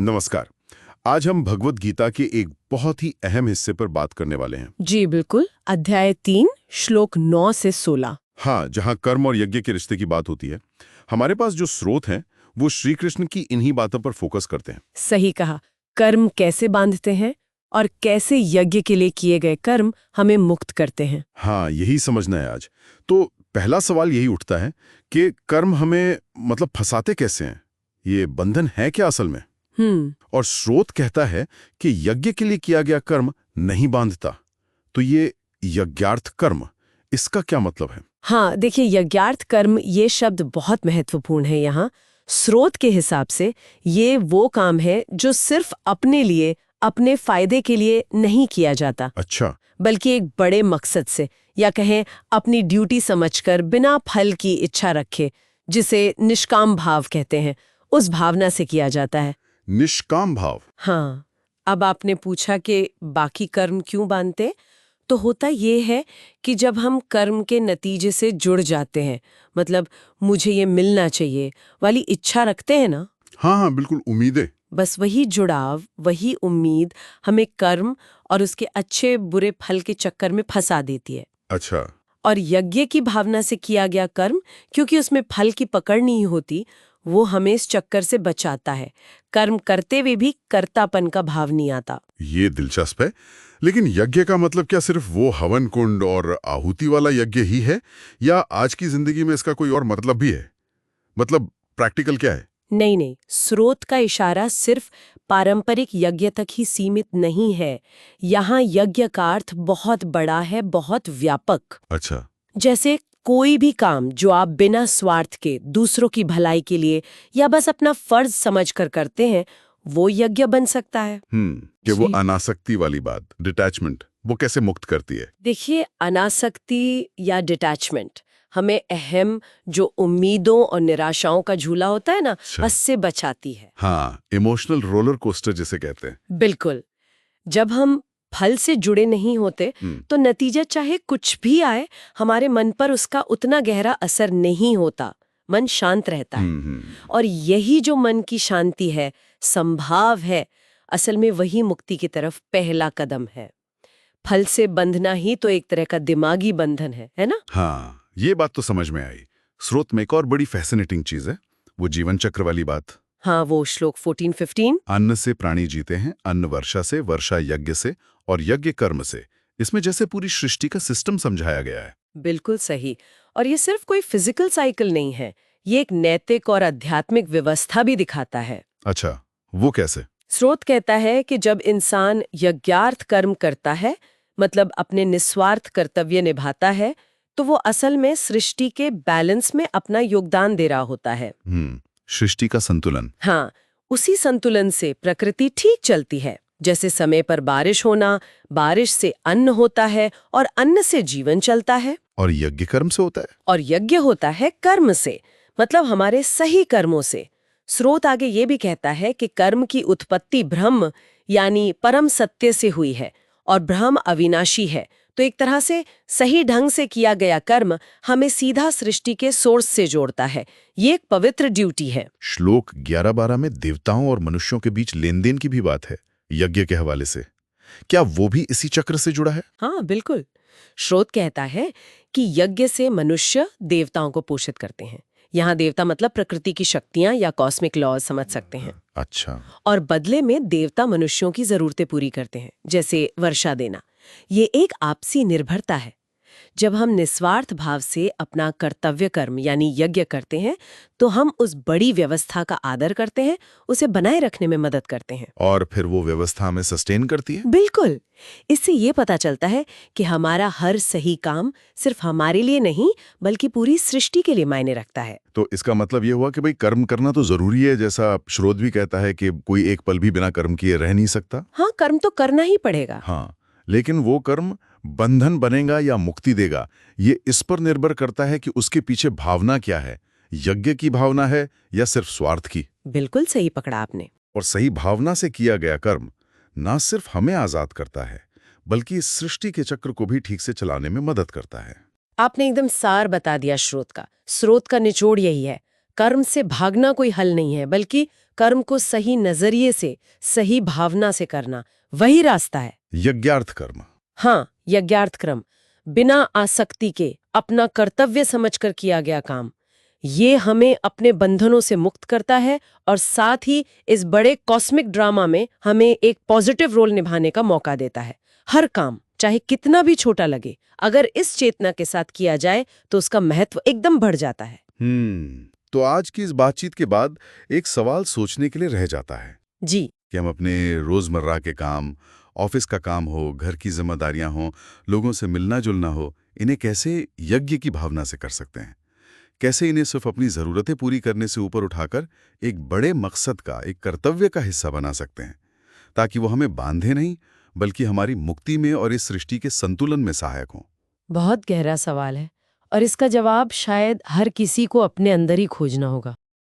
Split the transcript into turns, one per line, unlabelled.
नमस्कार। आज हम भगवत गीता के एक बहुत ही अहम हिस्से पर बात करने वाले हैं।
जी बिल्कुल। अध्याय 3 श्लोक 9 से 16।
हाँ, जहाँ कर्म और यज्ञ के रिश्ते की बात होती है। हमारे पास जो स्रोत हैं वो श्री कृष्ण की इन्हीं बातों पर फोकस करते हैं।
सही कहा। कर्म कैसे बांधते हैं और कैसे यज्ञ के लिए किए गए कर्म हमें मुक्त करते हैं।
हाँ, यही समझना है आज। तो पहला सवाल यही उठता है कि कर्म हमें मतलब फंसाते कैसे हैं? ये बंधन है क्या असल में? और स्रोत कहता है कि यज्ञ के लिए किया गया कर्म नहीं बांधता। तो ये यज्ञार्थ कर्म, इसका क्या मतलब है?
हाँ देखिए, यज्ञार्थ कर्म ये शब्द बहुत महत्वपूर्ण है यहाँ। स्रोत के हिसाब से ये वो काम है जो सिर्फ अपने लिए, अपने फायदे के लिए नहीं किया जाता,
अच्छा।
बल्कि एक बड़े मकसद से, या कहें अपनी ड्यूटी समझकर बिना फल की इच्छा रखे, जिसे निष्काम भाव कहते हैं, उस भावना से किया जाता है।
निष्काम भाव।
हाँ, अब आपने पूछा कि बाकी कर्म क्यों बांधते, तो होता ये है कि जब हम कर्म के नतीजे से जुड़ जाते हैं, मतलब मुझे ये मिलना चाहिए वाली इच्छा रखते हैं ना,
हाँ हाँ, बिल्कुल, उम्मीदें।
बस वही जुड़ाव, वही उम्मीद हमें कर्म और उसके अच्छे बुरे फल के चक्कर में फंसा देती है।
अच्छा।
और यज्ञ की भावना से किया गया कर्म, क्योंकि उसमें फल की पकड़ नहीं होती, वो हमें इस चक्कर से बचाता है। कर्म करते हुए भी कर्तापन का भाव नहीं आता।
ये दिलचस्प है। लेकिन यज्ञ का मतलब क्या सिर्फ वो हवन कुंड और आहुति वाला यज्ञ ही है, या आज की जिंदगी में इसका कोई और मतलब भी है? मतलब प्रैक्टिकल क्या है?
नहीं नहीं, स्रोत का इशारा सिर्फ पारंपरिक यज्ञ तक ही सीमित नहीं है। यहाँ यज्ञ का अर्थ बहुत बड़ा है, बहुत व्यापक।
अच्छा।
जैसे कोई भी काम जो आप बिना स्वार्थ के दूसरों की भलाई के लिए या बस अपना फर्ज समझकर करते हैं, वो यज्ञ बन सकता है।
कि वो
जी।
अनासक्ति वाली बात, डिटैचमेंट, वो कैसे मुक्त करती है?
देखिए, अनासक्ति या डिटैचमेंट हमें अहम जो उम्मीदों और निराशाओं का झूला होता है ना,
अच्छा।
उससे बचाती है।
हाँ, इमोशनल रोलर कोस्टर जिसे कहते हैं।
बिल्कुल। जब हम फल से जुड़े नहीं होते, तो नतीजा चाहे कुछ भी आए, हमारे मन पर उसका उतना गहरा असर नहीं होता। मन शांत रहता है। और यही जो मन की शांति है, संभाव है, असल में वही मुक्ति की तरफ पहला कदम है। फल से बंधना ही तो एक तरह का दिमागी बंधन है ना?
हाँ, ये बात तो समझ में आई। स्रोत में एक और बड़ी फैसिनेटिंग चीज है, वो जीवन चक्र वाली बात।
हाँ, वो श्लोक 14-15।
अन्न से प्राणी जीते हैं, अन्न वर्षा से, वर्षा यज्ञ से और यज्ञ कर्म से। इसमें जैसे पूरी सृष्टि का सिस्टम समझाया गया है।
बिल्कुल सही। और ये सिर्फ कोई फिजिकल साइकिल नहीं है, ये एक नैतिक और आध्यात्मिक व्यवस्था भी दिखाता है।
अच्छा, वो कैसे?
स्रोत कहता है कि जब इंसान यज्ञार्थ कर्म करता है, मतलब अपने निस्वार्थ कर्तव्य निभाता है, तो वो असल में सृष्टि के बैलेंस में अपना योगदान दे रहा होता है।
सृष्टि का संतुलन।
हाँ, उसी संतुलन से प्रकृति ठीक चलती है। जैसे समय पर बारिश होना, बारिश से अन्न होता है और अन्न से जीवन चलता है।
और यज्ञ कर्म से होता है।
और यज्ञ होता है कर्म से, मतलब हमारे सही कर्मों से। स्रोत आगे ये भी कहता है कि कर्म की उत्पत्ति ब्रह्म यानी परम सत्य से हुई है और ब्रह्म अविनाशी है। तो एक तरह से सही ढंग से किया गया कर्म हमें सीधा सृष्टि के सोर्स से जोड़ता है। ये एक पवित्र ड्यूटी है।
श्लोक 11-12 में देवताओं और मनुष्यों के बीच लेन देन की भी बात है, यज्ञ के हवाले से। क्या वो भी इसी चक्र से जुड़ा है?
हाँ बिल्कुल। स्रोत कहता है कि यज्ञ से मनुष्य देवताओं को पोषित करते हैं। यहाँ देवता मतलब प्रकृति की शक्तियां या कॉस्मिक लॉज समझ सकते हैं।
अच्छा।
और बदले में देवता मनुष्यों की जरूरतें पूरी करते हैं, जैसे वर्षा देना। ये एक आपसी निर्भरता है। जब हम निस्वार्थ भाव से अपना कर्तव्य कर्म यानी यज्ञ करते हैं, तो हम उस बड़ी व्यवस्था का आदर करते हैं, उसे बनाए रखने में मदद करते हैं।
और फिर वो व्यवस्था हमें सस्टेन करती है।
बिल्कुल। इससे ये पता चलता है कि हमारा हर सही काम सिर्फ हमारे लिए नहीं, बल्कि पूरी सृष्टि के लिए मायने रखता है।
तो इसका मतलब ये हुआ कि भाई कर्म करना तो जरूरी है, जैसा स्रोत भी कहता है कि कोई एक पल भी बिना कर्म किए रह नहीं सकता।
हाँ, कर्म तो करना ही पड़ेगा।
हाँ, लेकिन वो कर्म बंधन बनेगा या मुक्ति देगा, ये इस पर निर्भर करता है कि उसके पीछे भावना क्या है। यज्ञ की भावना है या सिर्फ स्वार्थ की?
बिल्कुल सही पकड़ा आपने।
और सही भावना से किया गया कर्म ना सिर्फ हमें आजाद करता है, बल्कि इस सृष्टि के चक्र को भी ठीक से चलाने में मदद करता है।
आपने एकदम सार बता दिया स्रोत का। स्रोत का निचोड़ यही है, कर्म से भागना कोई हल नहीं है, बल्कि कर्म को सही नजरिए से, सही भावना से करना, वही रास्ता है।
यज्ञार्थ कर्म।
हाँ, यज्ञार्थ कर्म, बिना आसक्ति के अपना कर्तव्य समझकर किया गया काम। ये हमें अपने बंधनों से मुक्त करता है और साथ ही इस बड़े कॉस्मिक ड्रामा में हमें एक पॉजिटिव रोल निभाने का मौका देता है। हर काम, चाहे कितना भी छोटा लगे, अगर इस चेतना के साथ किया जाए तो उसका महत्व एकदम बढ़ जाता है।
तो आज की इस बातचीत के बाद एक सवाल सोचने के लिए रह जाता है
जी,
कि हम अपने रोजमर्रा के काम, ऑफिस का काम हो, घर की जिम्मेदारियां हो, लोगों से मिलना जुलना हो, इन्हें कैसे यज्ञ की भावना से कर सकते हैं? कैसे इन्हें सिर्फ अपनी जरूरतें पूरी करने से ऊपर उठाकर एक बड़े मकसद का, एक कर्तव्य का हिस्सा बना सकते हैं, ताकि वो हमें बांधे नहीं बल्कि हमारी मुक्ति में और इस सृष्टि के संतुलन में सहायक हों?
बहुत गहरा सवाल है और इसका जवाब शायद हर किसी को अपने अंदर ही खोजना होगा।